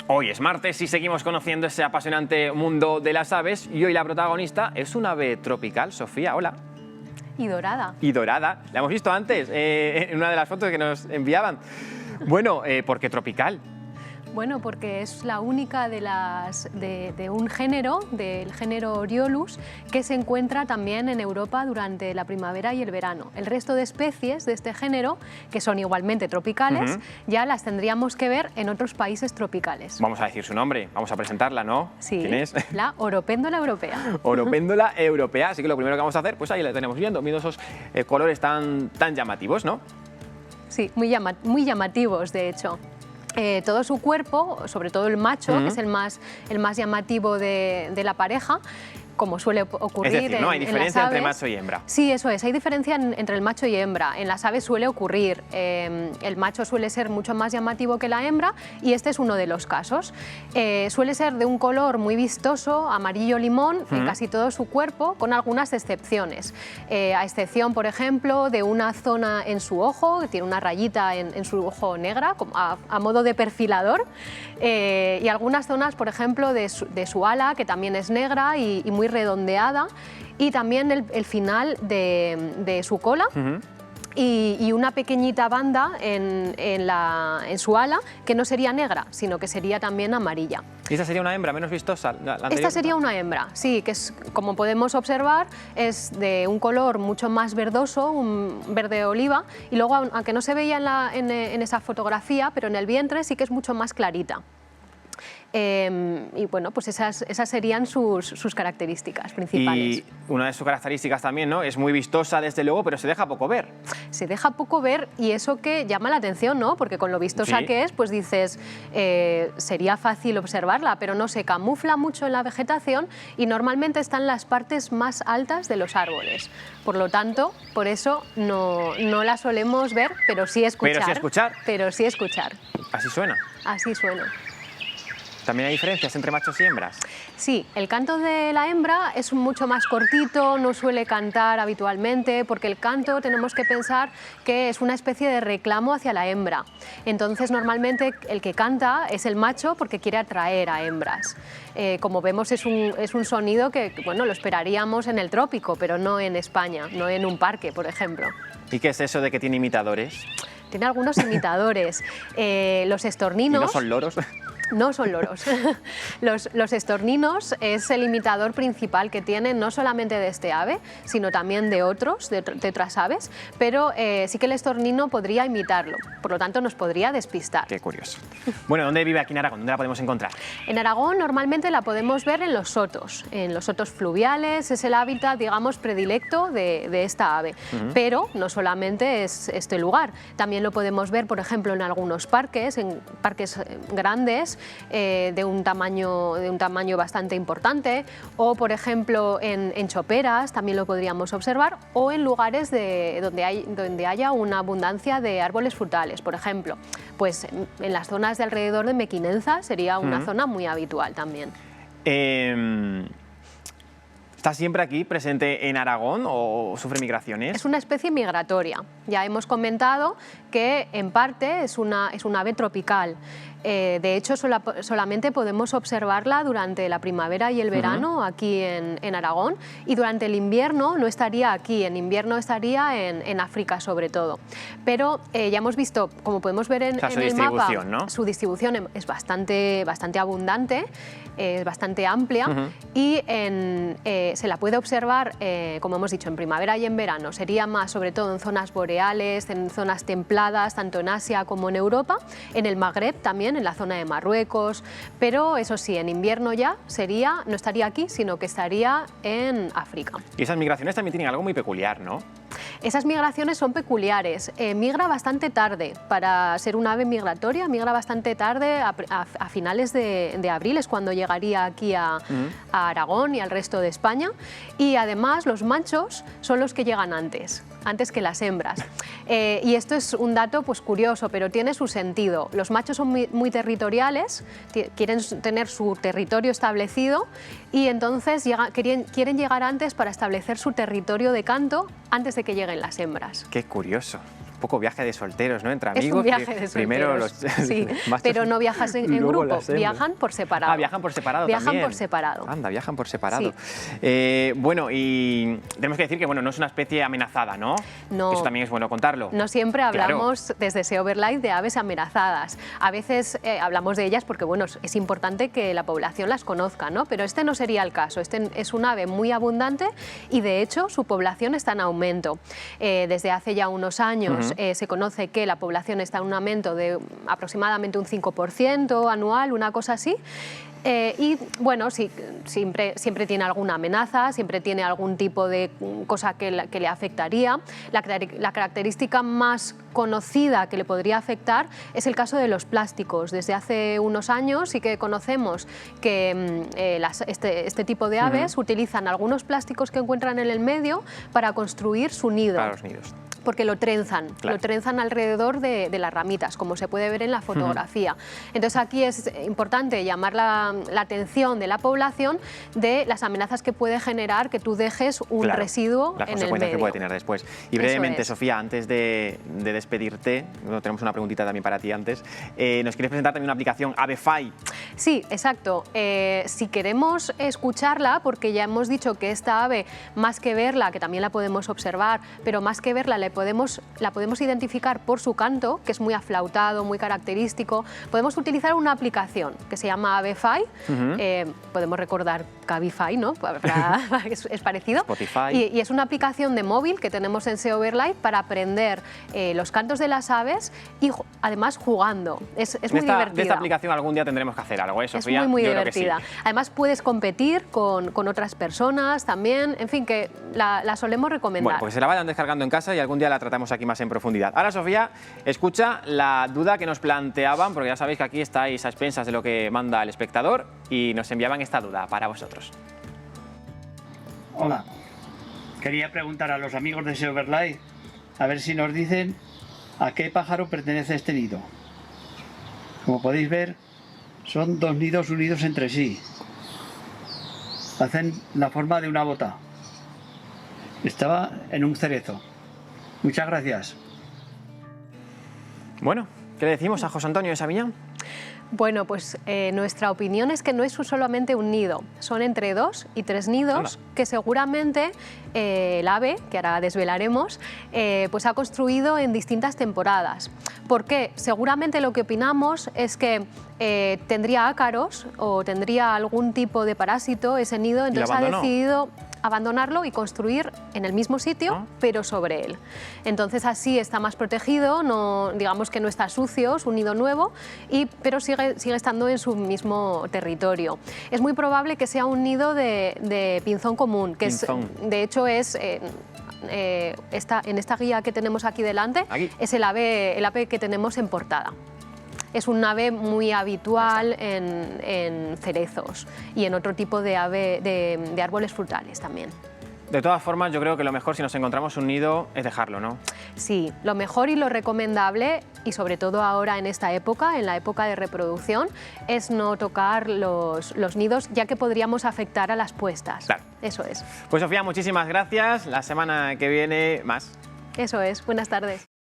Hoy es martes y seguimos conociendo ese apasionante mundo de las aves y hoy la protagonista es un ave tropical. Sofía, hola. Y dorada. Y dorada. La hemos visto antes en una de las fotos que nos enviaban. Bueno, ¿por qué tropical? Bueno, porque es la única de un género, del género Oriolus, que se encuentra también en Europa durante la primavera y el verano. El resto de especies de este género, que son igualmente tropicales, ya las tendríamos que ver en otros países tropicales. Vamos a decir su nombre, vamos a presentarla, ¿no? Sí, ¿Quién es? la Oropéndola europea. Oropéndola europea, así que lo primero que vamos a hacer, pues ahí la tenemos viendo esos colores tan llamativos, ¿no? Sí, muy llamativos, de hecho. Todo su cuerpo, sobre todo el macho, que es el más llamativo de la pareja, como suele ocurrir. Es decir, ¿no? Hay diferencia entre macho y hembra. Sí, eso es, hay diferencia entre el macho y hembra. En las aves suele ocurrir, el macho suele ser mucho más llamativo que la hembra y este es uno de los casos. Suele ser de un color muy vistoso, amarillo limón, en casi todo su cuerpo, con algunas excepciones. A excepción, por ejemplo, de una zona en su ojo, que tiene una rayita en su ojo negra, a modo de perfilador, y algunas zonas, por ejemplo, de su ala, que también es negra y muy redondeada, y también el final de su cola. Y una pequeñita banda en su ala, que no sería negra, sino que sería también amarilla. ¿Y esta sería una hembra menos vistosa? Esta sería una hembra, sí, que es, como podemos observar, es de un color mucho más verdoso, un verde oliva, y luego, aunque no se veía en esa fotografía, pero en el vientre sí que es mucho más clarita. Y bueno, pues esas serían sus características principales. Y una de sus características también, ¿no? Es muy vistosa, desde luego, pero se deja poco ver. Se deja poco ver y eso que llama la atención, ¿no? Porque con lo vistosa que es, pues dices, sería fácil observarla, pero no, se camufla mucho en la vegetación y normalmente está en las partes más altas de los árboles. Por lo tanto, por eso no la solemos ver, pero sí escuchar. Pero sí escuchar. Pero sí escuchar. Así suena. Así suena. ¿También hay diferencias entre machos y hembras? Sí, el canto de la hembra es mucho más cortito, no suele cantar habitualmente, porque el canto tenemos que pensar que es una especie de reclamo hacia la hembra. Entonces, normalmente el que canta es el macho porque quiere atraer a hembras. Como vemos, es un sonido que, bueno, lo esperaríamos en el trópico, pero no en España, no en un parque, por ejemplo. ¿Y qué es eso de que tiene imitadores? Tiene algunos imitadores. Los estorninos... ¿Y no son loros? No son loros. Los estorninos es el imitador principal que tienen, no solamente de este ave, sino también de otras aves, pero sí que el estornino podría imitarlo, por lo tanto nos podría despistar. Qué curioso. Bueno, ¿dónde vive aquí en Aragón? ¿Dónde la podemos encontrar? En Aragón normalmente la podemos ver en los sotos fluviales, es el hábitat, digamos, predilecto de esta ave. Pero no solamente es este lugar, también lo podemos ver, por ejemplo, en algunos parques, en parques grandes, de un tamaño bastante importante, o por ejemplo en choperas también lo podríamos observar, o en lugares donde haya una abundancia de árboles frutales, por ejemplo, pues en las zonas de alrededor de Mequinenza sería una zona muy habitual también. ¿Está siempre aquí presente en Aragón o sufre migraciones? Es una especie migratoria. Ya hemos comentado que en parte es una ave tropical. De hecho, solamente podemos observarla durante la primavera y el verano aquí en Aragón, y durante el invierno no estaría aquí, en invierno estaría en África sobre todo. Pero ya hemos visto, como podemos ver en el mapa, ¿no? Su distribución es bastante abundante, es bastante amplia y se la puede observar, como hemos dicho, en primavera y en verano. Sería más sobre todo en zonas boreales, en zonas templadas, tanto en Asia como en Europa, en el Magreb también, en la zona de Marruecos, pero eso sí, en invierno ya no estaría aquí, sino que estaría en África. Y esas migraciones también tienen algo muy peculiar, ¿no? Esas migraciones son peculiares. Migra bastante tarde, para ser un ave migratoria, migra bastante tarde, a finales de abril es cuando llegaría aquí a Aragón y al resto de España, y además los machos son los que llegan antes que las hembras. Y esto es un dato pues curioso, pero tiene su sentido. Los machos son muy territoriales, quieren tener su territorio establecido y entonces quieren llegar antes para establecer su territorio de canto antes de que lleguen las hembras. Qué curioso. poco viaje de solteros, ¿no? Entre Es amigos. un viaje de solteros, Primero sí, machos pero no viajas en y luego grupo, las hembras. viajan por separado. Ah, viajan por separado Viajan también. por separado. Anda, viajan por separado. Sí. Bueno, y tenemos que decir que, bueno, no es una especie amenazada, ¿no? No. Eso también es bueno contarlo. No siempre hablamos Claro. desde Sea Overlife de aves amenazadas. A veces hablamos de ellas porque, bueno, es importante que la población las conozca, ¿no? Pero este no sería el caso. Este es un ave muy abundante y, de hecho, su población está en aumento. Desde hace ya unos años se conoce que la población está en un aumento de aproximadamente un 5% anual, una cosa así. Y bueno, sí, siempre tiene alguna amenaza, siempre tiene algún tipo de cosa que le afectaría. La característica más conocida que le podría afectar es el caso de los plásticos. Desde hace unos años sí que conocemos que este tipo de aves utilizan algunos plásticos que encuentran en el medio para construir su nido. Para los nidos. Porque lo trenzan, Claro. lo trenzan alrededor de las ramitas, como se puede ver en la fotografía. Entonces aquí es importante llamar la atención de la población de las amenazas que puede generar que tú dejes un Claro, residuo las en el consecuencias que medio. puede tener después. Y Eso brevemente, es. Sofía, antes de despedirte, tenemos una preguntita también para ti antes, nos quieres presentar también una aplicación AveFi. Sí, exacto. Si queremos escucharla, porque ya hemos dicho que esta ave, más que verla, que también la podemos observar, pero más que verla la podemos identificar por su canto, que es muy aflautado, muy característico. Podemos utilizar una aplicación que se llama AveFi. Podemos recordar Cabify, ¿no? Es parecido. Spotify. Y es una aplicación de móvil que tenemos en Sea Overlife para aprender los cantos de las aves y además jugando. Es muy divertida. De esta aplicación algún día tendremos que hacer algo, ¿eh, Sofía? Es muy Yo creo que sí. divertida. Además puedes competir con otras personas también. En fin, que la solemos recomendar. Bueno, pues se la vayan descargando en casa y algún día la tratamos aquí más en profundidad. Ahora, Sofía, escucha la duda que nos planteaban, porque ya sabéis que aquí estáis a expensas de lo que manda el espectador, y nos enviaban esta duda para vosotros. Hola, quería preguntar a los amigos de Sea Overlife a ver si nos dicen a qué pájaro pertenece este nido. Como podéis ver, son dos nidos unidos entre sí. Hacen la forma de una bota. Estaba en un cerezo. Muchas gracias. Bueno, ¿qué le decimos a José Antonio de Sabiñán? Bueno, pues nuestra opinión es que no es solamente un nido, son entre 2 y 3 nidos que seguramente el ave, que ahora desvelaremos, pues ha construido en distintas temporadas. ¿Por qué? Seguramente lo que opinamos es que tendría ácaros o tendría algún tipo de parásito ese nido, entonces ha decidido abandonarlo y construir en el mismo sitio, pero sobre él. Entonces así está más protegido, no, digamos que no está sucio, es un nido nuevo, pero sigue estando en su mismo territorio. Es muy probable que sea un nido de pinzón común, que de hecho es... en esta guía que tenemos aquí delante, es el ave que tenemos en portada. Es un ave muy habitual en cerezos y en otro tipo de árboles frutales también. De todas formas, yo creo que lo mejor si nos encontramos un nido es dejarlo, ¿no? Sí, lo mejor y lo recomendable, y sobre todo ahora en esta época, en la época de reproducción, es no tocar los nidos, ya que podríamos afectar a las puestas. Claro. Eso es. Pues Sofía, muchísimas gracias. La semana que viene más. Eso es. Buenas tardes.